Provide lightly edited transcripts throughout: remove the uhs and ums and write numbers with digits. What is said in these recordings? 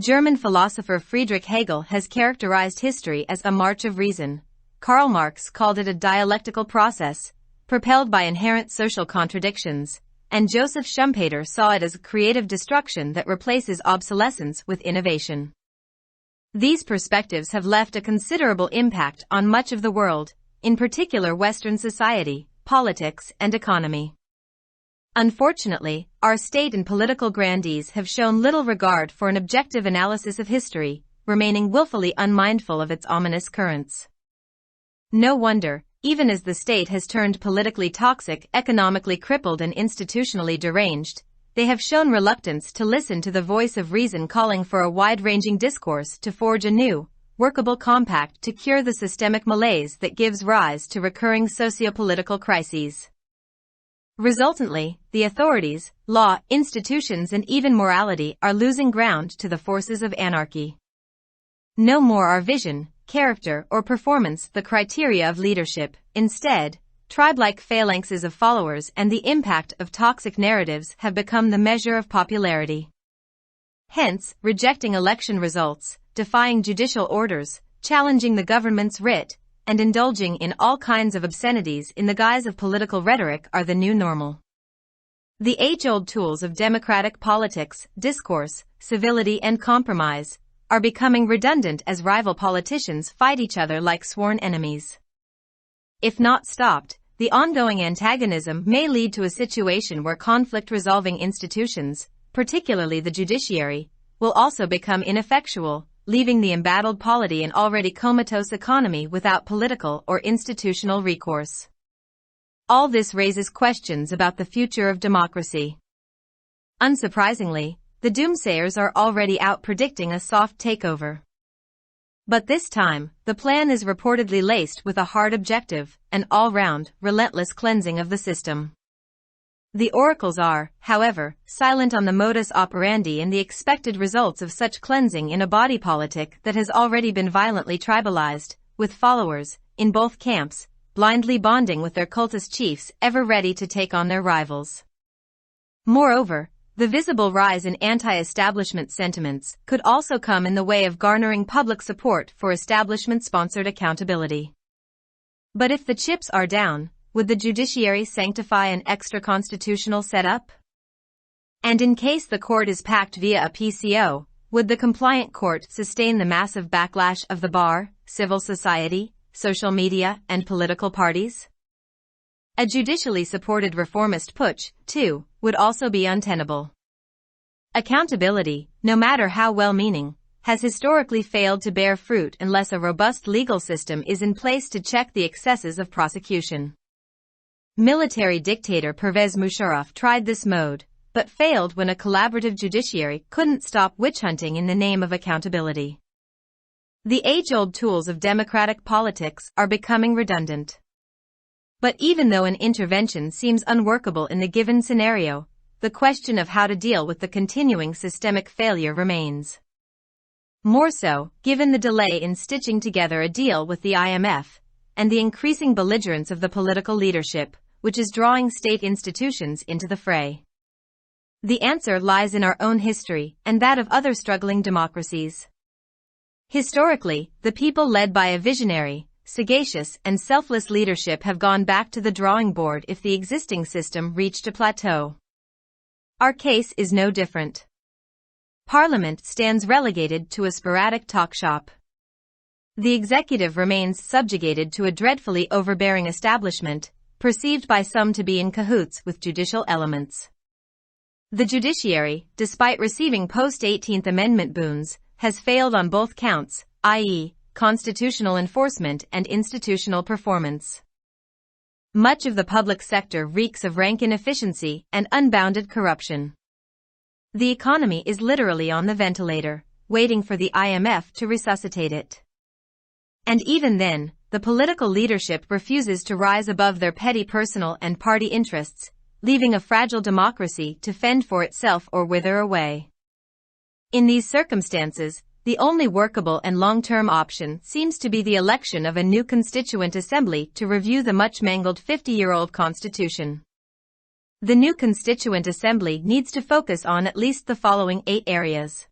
German philosopher Friedrich Hegel has characterized history as a march of reason. Karl Marx called it a dialectical process, propelled by inherent social contradictions, and Joseph Schumpeter saw it as a creative destruction that replaces obsolescence with innovation. These perspectives have left a considerable impact on much of the world, in particular Western society, politics, and economy. Unfortunately, our state and political grandees have shown little regard for an objective analysis of history, remaining willfully unmindful of its ominous currents. No wonder, even as the state has turned politically toxic, economically crippled, and institutionally deranged, they have shown reluctance to listen to the voice of reason calling for a wide-ranging discourse to forge a new, workable compact to cure the systemic malaise that gives rise to recurring socio-political crises. Resultantly, the authorities, law, institutions, and even morality are losing ground to the forces of anarchy. No more are vision, character, or performance the criteria of leadership. Instead, tribe-like phalanxes of followers and the impact of toxic narratives have become the measure of popularity. Hence, rejecting election results, defying judicial orders, challenging the government's writ, and indulging in all kinds of obscenities in the guise of political rhetoric are the new normal. The age-old tools of democratic politics, discourse, civility, and compromise are becoming redundant as rival politicians fight each other like sworn enemies. If not stopped, the ongoing antagonism may lead to a situation where conflict-resolving institutions, particularly the judiciary, will also become ineffectual, leaving the embattled polity and already comatose economy without political or institutional recourse. All this raises questions about the future of democracy. Unsurprisingly, the doomsayers are already out predicting a soft takeover. But this time, the plan is reportedly laced with a hard objective, an all-round, relentless cleansing of the system. The oracles are, however, silent on the modus operandi and the expected results of such cleansing in a body politic that has already been violently tribalized, with followers, in both camps, blindly bonding with their cultist chiefs ever ready to take on their rivals. Moreover, the visible rise in anti-establishment sentiments could also come in the way of garnering public support for establishment-sponsored accountability. But if the chips are down, would the judiciary sanctify an extra-constitutional setup? And in case the court is packed via a PCO, would the compliant court sustain the massive backlash of the bar, civil society, social media, and political parties? A judicially supported reformist putsch, too, would also be untenable. Accountability, no matter how well-meaning, has historically failed to bear fruit unless a robust legal system is in place to check the excesses of prosecution. Military dictator Pervez Musharraf tried this mode, but failed when a collaborative judiciary couldn't stop witch-hunting in the name of accountability. The age-old tools of democratic politics are becoming redundant. But even though an intervention seems unworkable in the given scenario, the question of how to deal with the continuing systemic failure remains. More so, given the delay in stitching together a deal with the IMF, and the increasing belligerence of the political leadership, which is drawing state institutions into the fray. The answer lies in our own history, and that of other struggling democracies. Historically, the people led by a visionary, sagacious, and selfless leadership have gone back to the drawing board if the existing system reached a plateau. Our case is no different. Parliament stands relegated to a sporadic talk shop. The executive remains subjugated to a dreadfully overbearing establishment, perceived by some to be in cahoots with judicial elements. The judiciary, despite receiving post-18th Amendment boons, has failed on both counts, i.e., constitutional enforcement and institutional performance. Much of the public sector reeks of rank inefficiency and unbounded corruption. The economy is literally on the ventilator, waiting for the IMF to resuscitate it. And even then, the political leadership refuses to rise above their petty personal and party interests, leaving a fragile democracy to fend for itself or wither away. In these circumstances, the only workable and long-term option seems to be the election of a new constituent assembly to review the much-mangled 50-year-old constitution. The new constituent assembly needs to focus on at least the following 8 areas.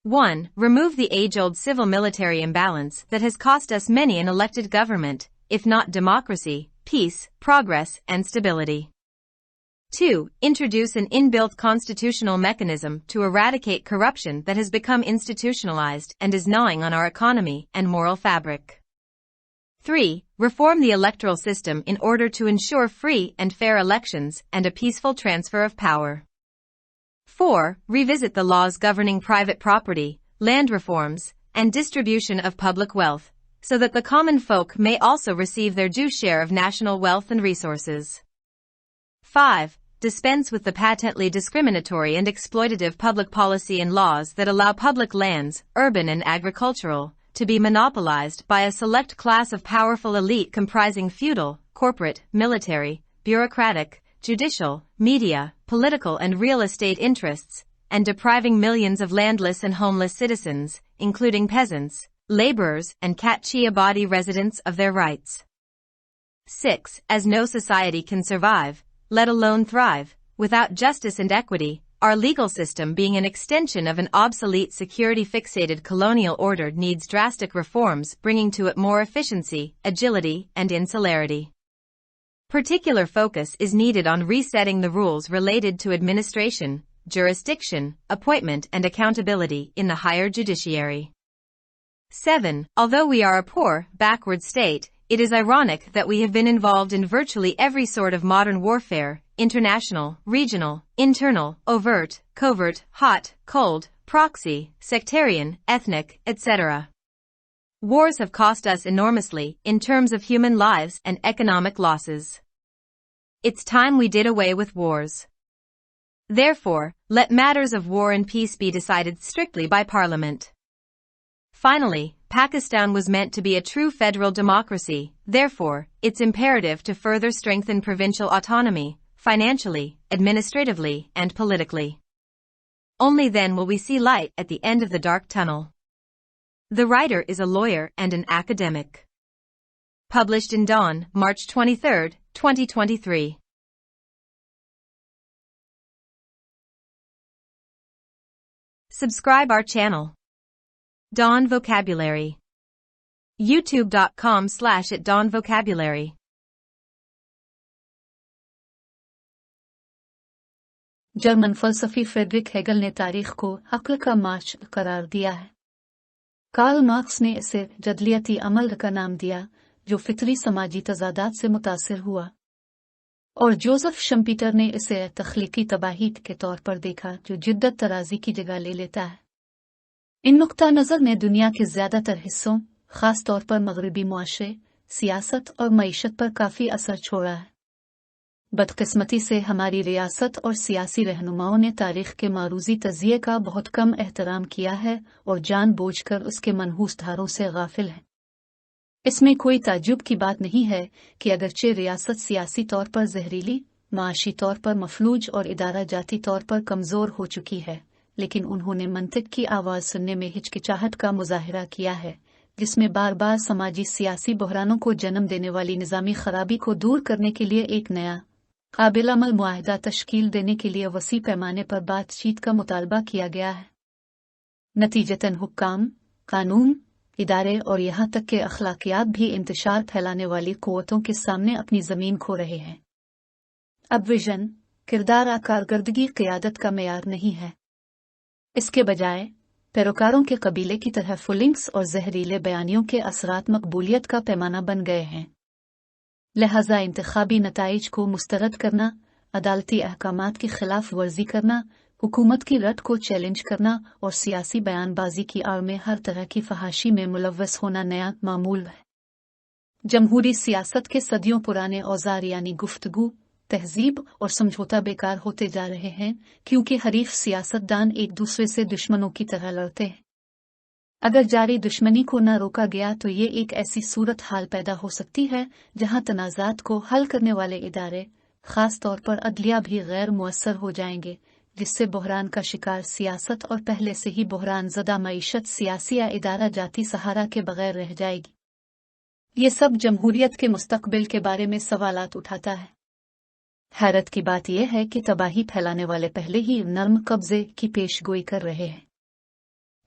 1. Remove the age-old civil-military imbalance that has cost us many an elected government, if not democracy, peace, progress, and stability. 2. Introduce an inbuilt constitutional mechanism to eradicate corruption that has become institutionalized and is gnawing on our economy and moral fabric. 3. Reform the electoral system in order to ensure free and fair elections and a peaceful transfer of power. 4. Revisit the laws governing private property, land reforms, and distribution of public wealth, so that the common folk may also receive their due share of national wealth and resources. 5. Dispense with the patently discriminatory and exploitative public policy and laws that allow public lands, urban and agricultural, to be monopolized by a select class of powerful elite comprising feudal, corporate, military, bureaucratic, judicial, media, political and real estate interests, and depriving millions of landless and homeless citizens, including peasants, laborers, and Katchiabadi residents of their rights. 6. As no society can survive, let alone thrive, without justice and equity, our legal system being an extension of an obsolete security-fixated colonial order needs drastic reforms bringing to it more efficiency, agility, and insularity. Particular focus is needed on resetting the rules related to administration, jurisdiction, appointment and accountability in the higher judiciary. 7. Although we are a poor, backward state, it is ironic that we have been involved in virtually every sort of modern warfare, international, regional, internal, overt, covert, hot, cold, proxy, sectarian, ethnic, etc. Wars have cost us enormously in terms of human lives and economic losses. It's time we did away with wars. Therefore, let matters of war and peace be decided strictly by Parliament. Finally, Pakistan was meant to be a true federal democracy, therefore, it's imperative to further strengthen provincial autonomy, financially, administratively, and politically. Only then will we see light at the end of the dark tunnel. The writer is a lawyer and an academic. Published in Dawn, March 23, 2023. Subscribe our channel. Dawn Vocabulary. youtube.com/@dawnvocabulary. German फ़लसफ़ी Friedrich Hegel ने तारीख़ को अक्ल का मार्च करार दिया है। Karl Marx ने इसे जदलियती अमल का नाम दिया, जो फितरी समाजी तज़ादात से मुतासिर हुआ, और जोसेफ शम्पीटर ने इसे तख्लीकी तबाही के तौर पर देखा, जो जिद्दत तराजी की जगह ले लेता है। इन नुक्ता नज़र ने दुनिया के ज़्यादातर हिस्सों, ख़ास तौर पर मग़रिबी मुआशरे, सियासत और मईशत पर काफ़ी असर छोड़ा है। बदकिस्मती से हमारी रियासत और सियासी रहनुमाओं ने तारीख़ के मारूज़ी तज़िये का बहुत कम एहतराम किया है और जानबूझकर उसके मनहूस धारों से गाफिल है। इसमें कोई ताज्जुब की बात नहीं है कि अगरचे रियासत सियासी तौर पर जहरीली, माशी तौर पर मफलूज और इदारा जाती तौर पर कमज़ोर हो चुकी है, लेकिन उन्होंने मंतिक की आवाज़ सुनने में हिचकिचाहट का मुज़ाहिरा किया है, जिसमें बार बार समाजी सियासी बहरानों को जन्म देने वाली निज़ामी खराबी को दूर करने के लिए एक नया काबिल-अमल मुआहिदा तश्कील देने के लिए वसी पैमाने पर बातचीत का मुतालबा किया गया है। नतीजतन हुक्काम, कानून, इदारे और यहाँ तक के अखलाकियात भी इंतशार फैलाने वाली क़ुव्वतों के सामने अपनी ज़मीन खो रहे हैं। अब विजन, किरदार कारकर्दगी क़ियादत का मेयार नहीं है। इसके बजाय पैरोकारों के कबीले की तरह फुलिंग्स और जहरीले बयानियों के असरात मकबूलियत का पैमाना बन गए हैं। लिहाजा इंतखाबी नताइज को मुस्तरद करना, अदालती अहकामात की खिलाफ वर्जी करना, हुकूमत की रट को चैलेंज करना और सियासी बयानबाजी की आड़ में हर तरह की फहाशी में मुलव्वस होना नया मामूल है। जमहूरी सियासत के सदियों पुराने औजार यानी गुफ्तगू, तहजीब और समझौता बेकार होते जा रहे हैं, क्योंकि हरीफ सियासतदान एक दूसरे से दुश्मनों की तरह लड़ते हैं। अगर जारी दुश्मनी को न रोका गया तो ये एक ऐसी सूरत हाल पैदा हो सकती है जहां तनाज़ात को हल करने वाले इदारे, खास तौर पर अदलिया भी गैर मुअस्सर हो जाएंगे, जिससे बहरान का शिकार सियासत और पहले से ही बहरान ज़दा मईशत सियासी या इदारा जाती सहारा के बगैर रह जाएगी। ये सब जमहूरियत के मुस्तकबिल के बारे में सवालात उठाता है। हैरत की बात यह है कि तबाही फैलाने वाले पहले ही नर्म कब्जे की पेशगोई कर रहे हैं।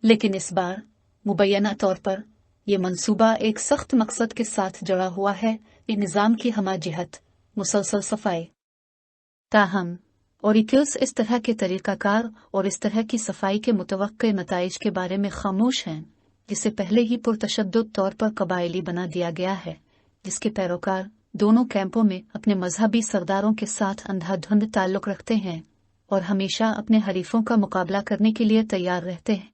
लेकिन इस बार मुबैना तौर पर यह मंसूबा एक सख्त मकसद के साथ जुड़ा हुआ है, निज़ाम की हमाजिहत, मुसलसल सफाई। ताहम ऑरिकल्स इस तरह के तरीक़ाकार और इस तरह की सफाई के मुतवक्के नताइज के बारे में खामोश हैं, जिसे पहले ही पुरतशद्दुद तौर पर कबायली बना दिया गया है, जिसके पैरोकार दोनों कैंपों में अपने मजहबी सरदारों के साथ अंधाधुंध ताल्लुक रखते हैं और हमेशा अपने हरीफों का मुकाबला करने के लिए तैयार रहते हैं।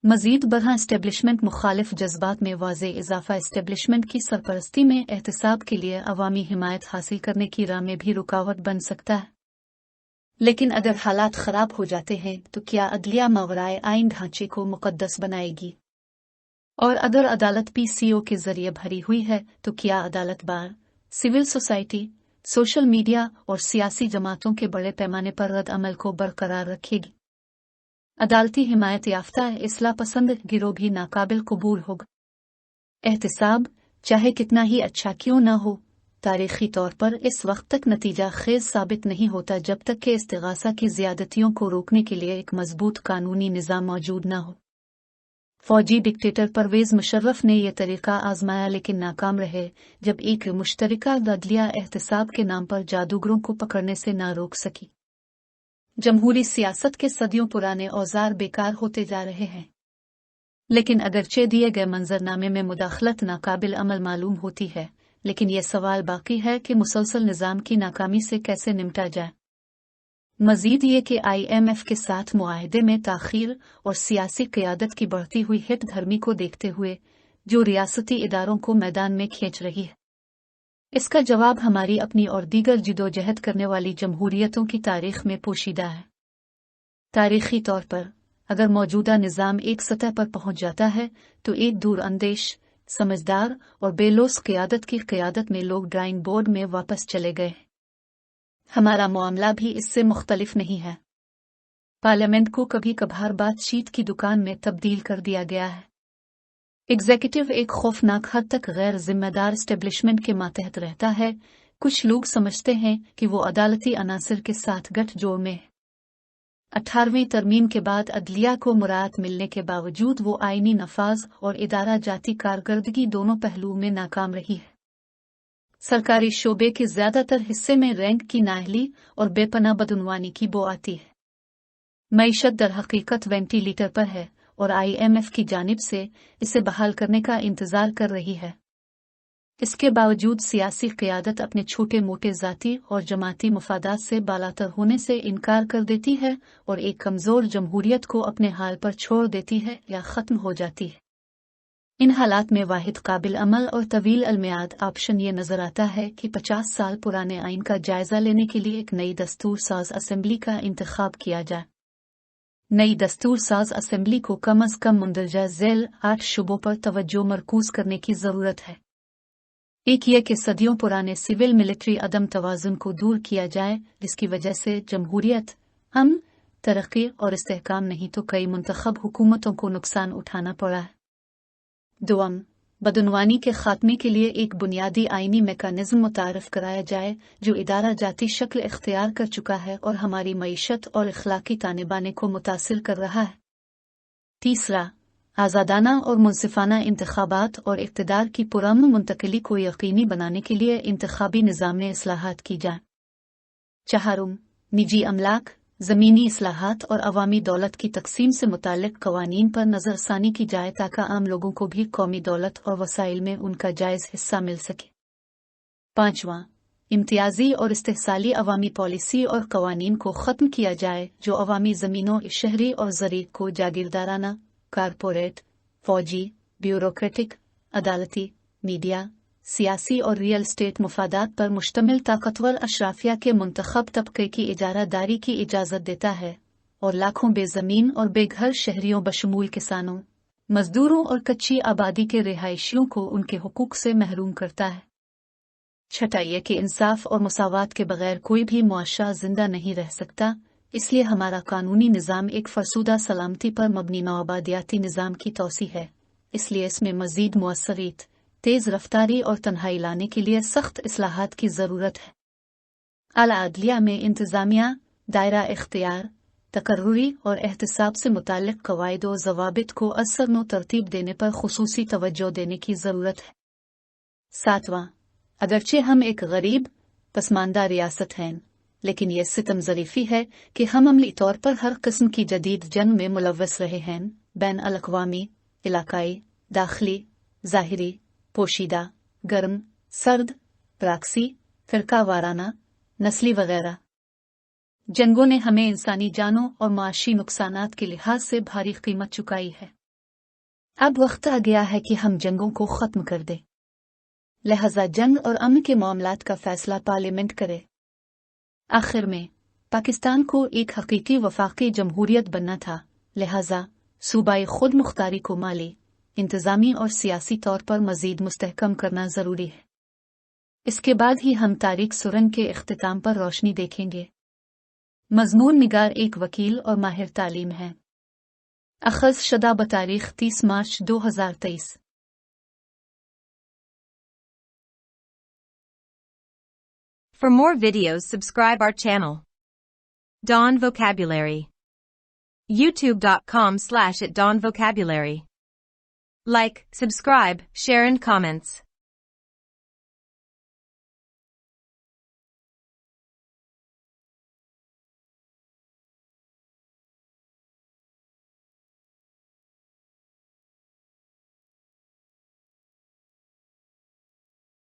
मजीद बरहा एस्टेब्लिशमेंट मुखालिफ जज्बात में वाज़े इजाफा एस्टेब्लिशमेंट की सरपरस्ती में एहतसाब के लिए अवामी हिमायत हासिल करने की राह में भी रुकावट बन सकता है। लेकिन अगर हालात खराब हो जाते हैं तो क्या अदलिया मावराए आइन ढांचे को मुकद्दस बनाएगी? और अगर अदालत PCO के जरिए भरी हुई है तो क्या अदालत बार, सिविल सोसाइटी, सोशल मीडिया और सियासी जमातों के बड़े पैमाने पर रद्द अमल को बरकरार रखेगी? अदालती हिमायत याफ्ता इस्लाह पसंद गिरोह भी नाकाबिल कबूल होगा। एहतसाब चाहे कितना ही अच्छा क्यों न हो, तारीखी तौर पर इस वक्त तक नतीजा खेज साबित नहीं होता जब तक कि इस्तिगासा की ज़्यादतियों को रोकने के लिए एक मजबूत कानूनी निज़ाम मौजूद न हो। फौजी डिक्टेटर परवेज़ मुशर्रफ ने यह तरीका आजमाया लेकिन नाकाम रहे जब एक मुश्तरका अदलिया एहतसाब के नाम पर जादूगरों को पकड़ने से न रोक सकी। जमहूरी सियासत के सदियों पुराने औजार बेकार होते जा रहे हैं। लेकिन अगरचे दिए गए मंजरनामे में मुदाखलत नाकाबिल अमल मालूम होती है, लेकिन यह सवाल बाकी है कि मुसलसल निज़ाम की नाकामी से कैसे निपटा जाए। मजीद ये कि IMF के साथ मुआहदे में ताख़ीर और सियासी क़यादत की बढ़ती हुई हित धर्मी को देखते हुए जो रियासती इदारों को मैदान में खींच रही है, इसका जवाब हमारी अपनी और दीगर जिदोजहद करने वाली जमहूरियतों की तारीख में पोशीदा है। तारीखी तौर पर अगर मौजूदा निज़ाम एक सतह पर पहुंच जाता है तो एक दूरअंदेश, समझदार और बेलोस क़यादत की क़यादत में लोग ड्राइंग बोर्ड में वापस चले गए। हमारा मामला भी इससे मुख्तलिफ नहीं है। पार्लियामेंट को कभी कभार बातचीत की दुकान में तब्दील कर दिया गया है। एग्जीक्यूटिव एक खौफनाक हद तक गैर जिम्मेदार एस्टेब्लिशमेंट के मातहत रहता है। कुछ लोग समझते हैं कि वो अदालती अनासर के साथ गठजोड़ में है। 18वीं तरमीम के बाद अदलिया को मुराद मिलने के बावजूद वो आईनी नफाज और इदारा जाती कारकर्दगी दोनों पहलुओं में नाकाम रही है। सरकारी शोबे के ज्यादातर हिस्से में रैंक की नाअहली और बेपनाह बदउनवानी की बो आती है। मईशत दर हकीकत वेंटिलेटर पर है और IMF की जानिब से इसे बहाल करने का इंतजार कर रही है। इसके बावजूद सियासी क़यादत अपने छोटे मोटे ज़ाती और जमाती मुफादात से बालातर होने से इनकार कर देती है और एक कमज़ोर जमहूरियत को अपने हाल पर छोड़ देती है या ख़त्म हो जाती है। इन हालात में वाहिद काबिल अमल और तवील अलमियाद ऑप्शन ये नजर आता है कि 50 साल पुराने आइन का जायजा लेने के लिए एक नई दस्तूर साज असेंबली का इंतखाब किया जाए। नई दस्तूर साज असेंबली को कम अज कम मुंदरजा झैल 8 शुबों पर तवज्जो मरकूज करने की जरूरत है। एक ये कि सदियों पुराने सिविल मिलिट्री अदम तवाजुन को दूर किया जाए, जिसकी वजह से जमहूरियत, अमन, तरक्की और इस्तेहकाम नहीं तो कई मुंतखब हुकूमतों को नुकसान उठाना पड़ा है। दुआम, बदउनवानी के खात्मे के लिए एक बुनियादी आईनी मेकानिज्म मुतारफ कराया जाए जो इदारा जाती शक्ल इख्तियार कर चुका है और हमारी मईशत और इखलाकी तानेबाने को मुतासिर कर रहा है। तीसरा, आज़ादाना और मुनसिफाना इंतखाबात और इक़्तिदार की पुरअमन मुंतकिली को यकीनी बनाने के लिए इंतखाबी निज़ाम में इस्लाहात की जाए। चहारुम, निजी अमलाक, ज़मीनी इस्लाहात और अवामी दौलत की तकसीम से मुताल्लिक़ क़वानीन पर नज़रसानी की जाए ताकि आम लोगों को भी कौमी दौलत और वसाइल में उनका जायज़ हिस्सा मिल सके। पाँचवां, इम्तियाजी और इस्तेहसाली अवामी पॉलिसी और क़वानीन को ख़त्म किया जाए जो अवामी ज़मीनों, शहरी और ज़री को जागीरदाराना, कारपोरेट, फौजी, ब्यूरोक्रेटिक, अदालती, मीडिया, सियासी और रियल स्टेट मुफादात पर मुश्तमिल ताकतवर अशराफिया के मुंतखब तबके की इजारादारी की इजाज़त देता है और लाखों बेज़मीन और बेघर शहरियों बशमूल किसानों, मजदूरों और कच्ची आबादी के रिहायशियों को उनके हुकूक से महरूम करता है। छठा ये कि इंसाफ और मुसावात के बगैर कोई भी मुआशरा जिंदा नहीं रह सकता, इसलिए हमारा कानूनी निज़ाम एक फरसूदा सलामती पर मबनी नौआबादियाती निज़ाम की तौसी है। इसलिए इसमें मज़ीद मुअस्सरीत, तेज़ रफ्तारी और तन्हाई लाने के लिए सख्त इस्लाहात की ज़रूरत है। आला अदलिया में इंतज़ामिया, दायरा इख्तियार, तकर्रुरी और एहतिसाब से मुताल्लिक़ क़वाइद व ज़वाबित को असर व तरतीब देने पर खुसूसी तवज्जो देने की ज़रूरत है। 7वां, अगरचे हम एक गरीब पसमानदा रियासत हैं, लेकिन ये सितम ज़रीफ़ी है कि हम अमली तौर पर हर किस्म की जदीद जंग में मुलव्वस रहे हैं, बैन अल-अक़वामी, इलाकाई, दाखिली, ज़ाहिरी, पोशीदा, गर्म, सर्द, प्राक्सी, फ़िरका वाराना, नस्ली वगैरह। जंगों ने हमें इंसानी जानों और माशी नुकसानात के लिहाज से भारी कीमत चुकाई है। अब वक्त आ गया है कि हम जंगों को ख़त्म कर दें। लिहाजा जंग और अमन के मामलात का फैसला पार्लियामेंट करे। आखिर में पाकिस्तान को एक हकीकी वफाकी जमहूरियत बनना था, लिहाजा सूबाई खुद मुख्तारी को माली, इंतज़ामी और सियासी तौर पर मज़ीद मुस्तहकम करना ज़रूरी है। इसके बाद ही हम तारीख सुरंग के इख्तिताम पर रोशनी देखेंगे। मज़मून निगार एक वकील और माहिर तालीम है। अख़ज़ शुदा बतारीख 30 मार्च 2023। For more videos, subscribe our channel. Dawn Vocabulary. YouTube.com/@dawnvocabulary. Like, subscribe, share and comments.